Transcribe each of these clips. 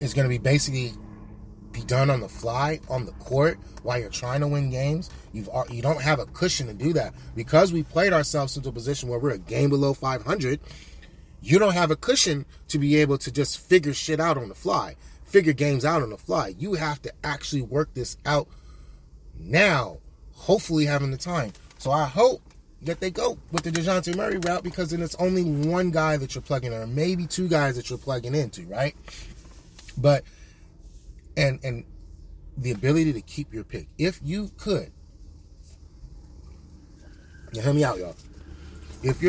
is going to be basically be done on the fly, on the court, while you're trying to win games. You don't have a cushion to do that. Because we played ourselves into a position where we're a game below 500, you don't have a cushion to be able to just figure shit out on the fly, figure games out on the fly. You have to actually work this out now, hopefully having the time. So I hope that they go with the DeJounte Murray route, because then it's only one guy that you're plugging in, or maybe two guys that you're plugging into, right? But and the ability to keep your pick. If you could, now hear me out, y'all. If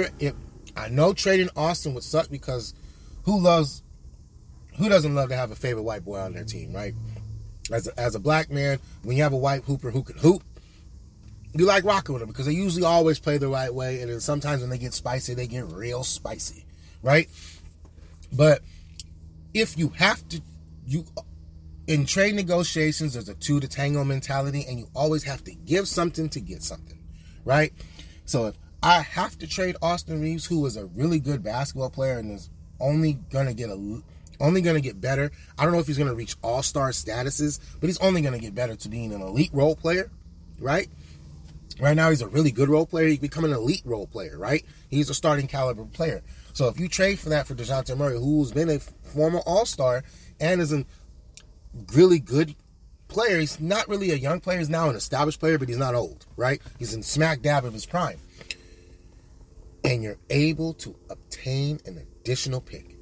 I know trading Austin would suck, because who doesn't love to have a favorite white boy on their team, right? As a black man, when you have a white hooper who can hoop, you like rocking with them, because they usually always play the right way, and then sometimes when they get spicy, they get real spicy, right? But if you have to, in trade negotiations, there's a two to tango mentality, and you always have to give something to get something, right? So if I have to trade Austin Reeves, who is a really good basketball player and is only gonna get better. I don't know if he's gonna reach all-star statuses, but he's only gonna get better to being an elite role player, right? Right now, he's a really good role player. He can become an elite role player, right? He's a starting caliber player. So if you trade for that for DeJounte Murray, who's been a former all-star and is a really good player, he's not really a young player. He's now an established player, but he's not old, right? He's in smack dab of his prime. And you're able to obtain an additional pick.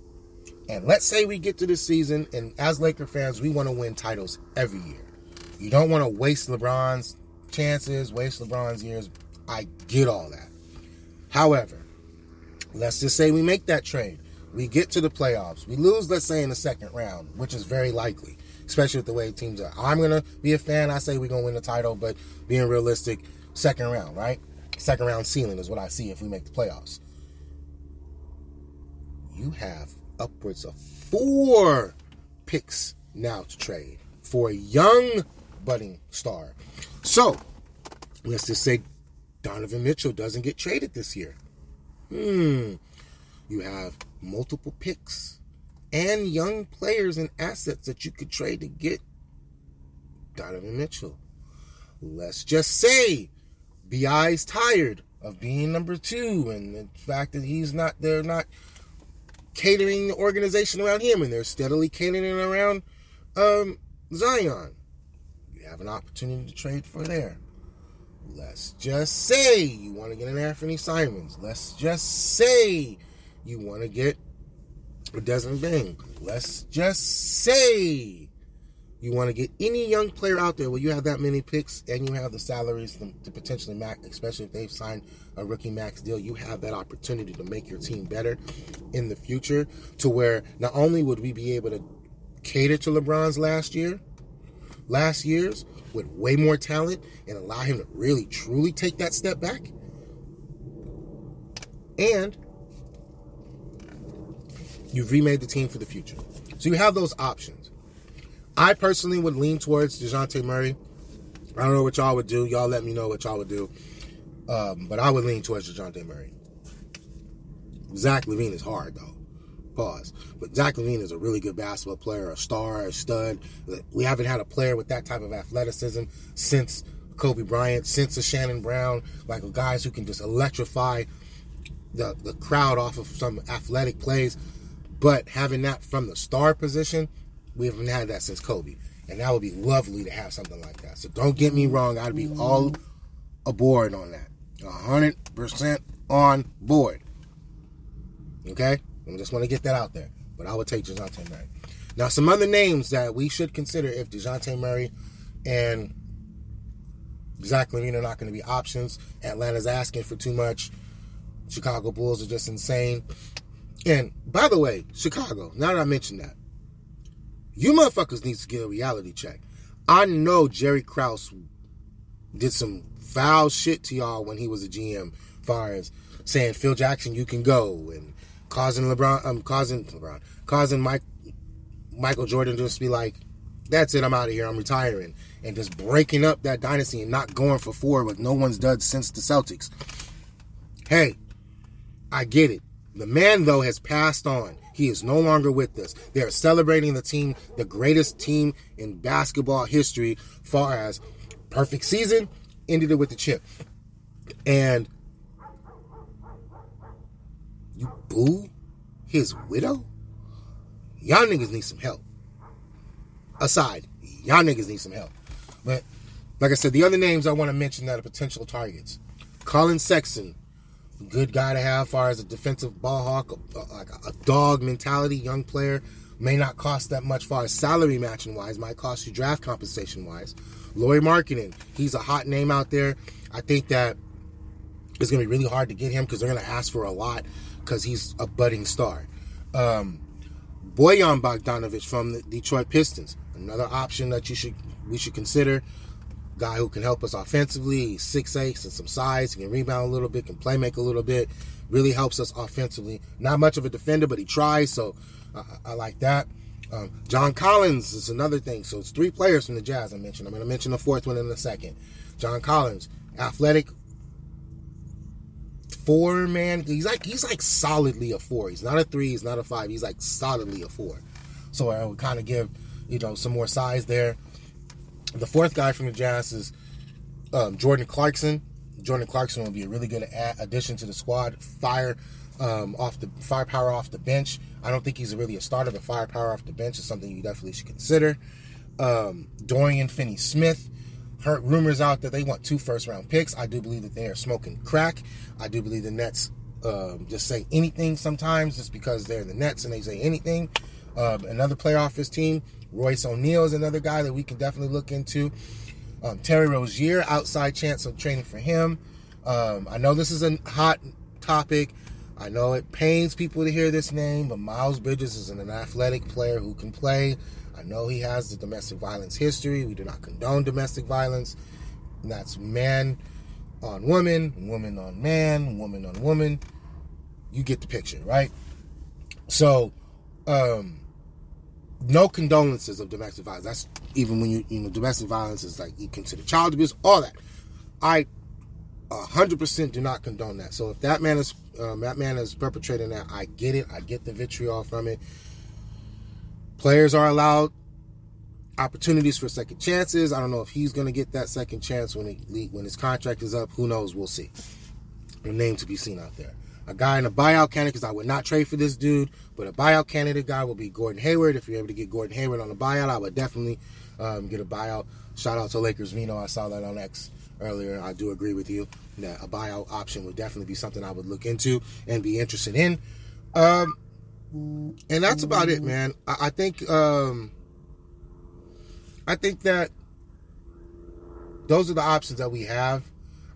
And let's say we get to this season, and as Laker fans, we want to win titles every year. You don't want to waste LeBron's chances, waste LeBron's years. I get all that. However, let's just say we make that trade. We get to the playoffs. We lose, let's say, in the second round, which is very likely, especially with the way teams are. I'm going to be a fan. I say we're going to win the title, but being realistic, second round, right? Second round ceiling is what I see if we make the playoffs. You have upwards of 4 picks now to trade for a young budding star. So, let's just say Donovan Mitchell doesn't get traded this year. You have multiple picks and young players and assets that you could trade to get Donovan Mitchell. Let's just say B.I.'s tired of being number 2, and the fact that they're not catering the organization around him, and they're steadily catering around Zion. You have an opportunity to trade for there. Let's just say you want to get an Anthony Simons. Let's just say you want to get a Desmond Bain. Let's just say you want to get any young player out there where you have that many picks and you have the salaries to potentially max, especially if they've signed a rookie max deal. You have that opportunity to make your team better in the future, to where not only would we be able to cater to LeBron's last year's with way more talent and allow him to really truly take that step back, and you've remade the team for the future. So you have those options. I personally would lean towards DeJounte Murray. I don't know what y'all would do. Y'all let me know what y'all would do. But I would lean towards DeJounte Murray. Zach Lavine is hard, though. Pause. But Zach Lavine is a really good basketball player, a star, a stud. We haven't had a player with that type of athleticism since Kobe Bryant, since a Shannon Brown, like guys who can just electrify the crowd off of some athletic plays. But having that from the star position, we haven't had that since Kobe. And that would be lovely to have something like that. So don't get me wrong. I'd be all aboard on that. 100% on board. Okay? I just want to get that out there. But I would take DeJounte Murray. Now, some other names that we should consider if DeJounte Murray and Zach Lavine are not going to be options. Atlanta's asking for too much. Chicago Bulls are just insane. And, by the way, Chicago, now that I mentioned that, you motherfuckers need to get a reality check. I know Jerry Krause did some foul shit to y'all when he was a GM, as far as saying, Phil Jackson, you can go, and causing Michael Jordan just be like, that's it, I'm out of here, I'm retiring, and just breaking up that dynasty and not going for 4 what no one's done since the Celtics. Hey, I get it. The man, though, has passed on. He is no longer with us. They are celebrating the team, the greatest team in basketball history, far as perfect season, ended it with the chip. And you boo his widow? Y'all niggas need some help. Aside, y'all niggas need some help. But like I said, the other names I want to mention that are potential targets. Colin Sexton, good guy to have as far as a defensive ball hawk, like a dog mentality, young player. May not cost that much as far as salary matching wise, might cost you draft compensation wise. Lauri Markkanen, he's a hot name out there. I think that it's going to be really hard to get him because they're going to ask for a lot because he's a budding star. Bojan Bogdanovic from the Detroit Pistons, another option that we should consider. Guy who can help us offensively. He's 6'8" and some size. He can rebound a little bit, can play make a little bit. Really helps us offensively. Not much of a defender, but he tries, so I like that. John Collins is another thing. So it's 3 players from the Jazz I mentioned. I'm going to mention the 4th one in a second. John Collins, athletic, 4-man. He's like solidly a 4. He's not a 3. He's not a 5. He's like solidly a 4. So I would kind of give some more size there. The 4th guy from the Jazz is Jordan Clarkson. Jordan Clarkson will be a really good addition to the squad. Firepower off the bench. I don't think he's really a starter, but firepower off the bench is something you definitely should consider. Dorian Finney-Smith. Heard rumors out that they want 2 first-round picks. I do believe that they are smoking crack. I do believe the Nets just say anything sometimes just because they're the Nets and they say anything. Another player off his team, Royce O'Neal, is another guy that we can definitely look into. Terry Rozier, outside chance of training for him. I know this is a hot topic. I know it pains people to hear this name, but Miles Bridges is an athletic player who can play. I know he has the domestic violence history. We do not condone domestic violence. And that's man on woman, woman on man, woman on woman. You get the picture, right? So, no condolences of domestic violence. That's even when domestic violence is like you consider child abuse, all that. I 100% do not condone that. So if that man is perpetrating that, I get it. I get the vitriol from it. Players are allowed opportunities for second chances. I don't know if he's going to get that second chance when his contract is up. Who knows? We'll see. A name to be seen out there. A guy in a buyout candidate, because I would not trade for this dude, but a buyout candidate guy will be Gordon Hayward. If you're able to get Gordon Hayward on a buyout, I would definitely get a buyout. Shout out to Lakers Vino. I saw that on X earlier. I do agree with you that a buyout option would definitely be something I would look into and be interested in. And that's about it, man. I think that those are the options that we have.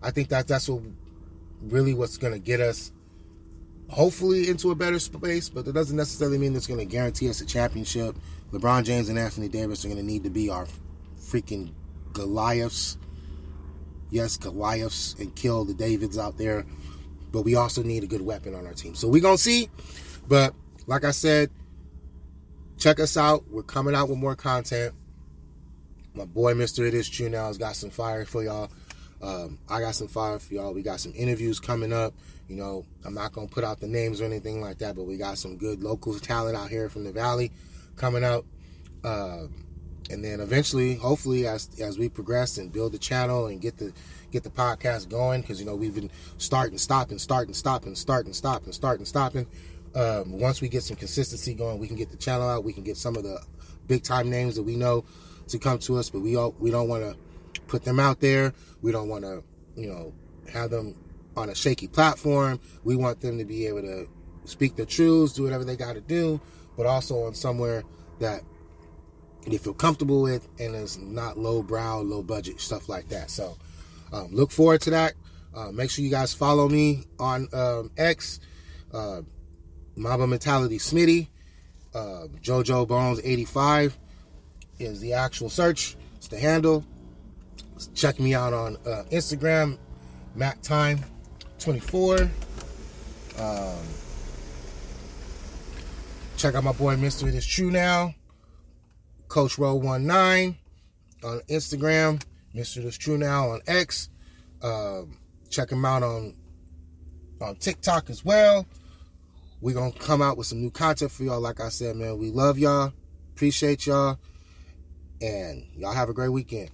I think that's what's going to get us hopefully into a better space, but that doesn't necessarily mean it's going to guarantee us a championship. LeBron James and Anthony Davis are going to need to be our freaking Goliaths. Yes, Goliaths, and kill the Davids out there. But we also need a good weapon on our team. So we're going to see. But like I said, check us out. We're coming out with more content. My boy, Mr. It Is True Now, has got some fire for y'all. I got some fire for y'all. We got some interviews coming up. I'm not going to put out the names or anything like that, but we got some good local talent out here from the Valley coming out. And then eventually, hopefully, as we progress and build the channel and get the podcast going, because we've been starting. Once we get some consistency going, we can get the channel out. We can get some of the big time names that we know to come to us, but we don't want to put them out there. We don't want to have them on a shaky platform. We want them to be able to speak the truths, do whatever they got to do, but also on somewhere that they feel comfortable with and is not low brow, low budget, stuff like that. So look forward to that. Make sure you guys follow me on X, Mamba Mentality Smitty, JoJo Bones 85 is the actual search. It's the handle. Check me out on Instagram, MacTime24. Check out my boy Mr. It Is True Now, Coach Row 19 on Instagram, Mr. It Is True Now on X. Check him out on TikTok as well. We're going to come out with some new content for y'all. Like I said, man, we love y'all. Appreciate y'all. And y'all have a great weekend.